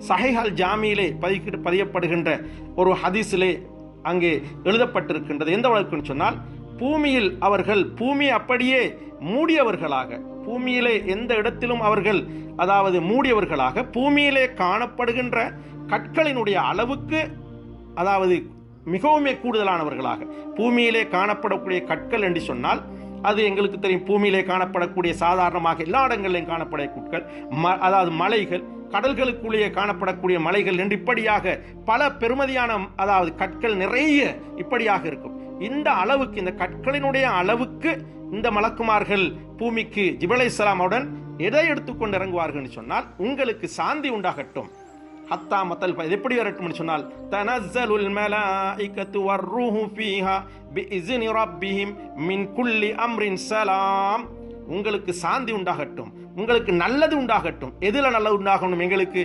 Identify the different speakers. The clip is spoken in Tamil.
Speaker 1: சஹீஹ் அல் ஜாமியிலே பதியப்படுகின்ற ஒரு ஹதீஸிலே அங்கே எழுதப்பட்டிருக்கின்றது. எந்த வழக்குன்னு சொன்னால், பூமியில் அவர்கள் பூமியை அப்படியே மூடியவர்களாக, பூமியிலே எந்த இடத்திலும் அவர்கள் அதாவது மூடியவர்களாக, பூமியிலே காணப்படுகின்ற கற்களினுடைய அளவுக்கு அதாவது மிகவுமே கூடுதலானவர்களாக, பூமியிலே காணப்படக்கூடிய கற்கள் என்று சொன்னால் அது எங்களுக்கு தெரியும். பூமியிலே காணப்படக்கூடிய சாதாரணமாக எல்லா இடங்களிலும் காணப்படக்கூடிய கற்கள், அதாவது மலைகள், கடல்களுக்குள்ளேயே காணப்படக்கூடிய மலைகள் என்று இப்படியாக பல பெருமதியான அதாவது கற்கள் நிறைய இப்படியாக இருக்கும். இந்த அளவுக்கு, இந்த கற்களினுடைய அளவுக்கு இந்த மலக்குமார்கள் பூமிக்கு ஜிப்ரீல் அலைஹிஸ்ஸலாமுடன் எதை எடுத்துக்கொண்டு இறங்குவார்கள் சொன்னால், உங்களுக்கு சாந்தி உண்டாகட்டும். ஹத்தா மத்தல் இது எப்படி வரட்டும் சொன்னால், தனஸ்ஸலுல் மலாயிகத்து வர்ரூஹு ஃபீஹா பிஇஸ்னி ரப்பிஹிம் மின் குல்லி அம்ரின் ஸலாம். உங்களுக்கு சாந்தி உண்டாகட்டும், உங்களுக்கு நல்லது உண்டாகட்டும். எதுல நல்லது உண்டாகணும்? எங்களுக்கு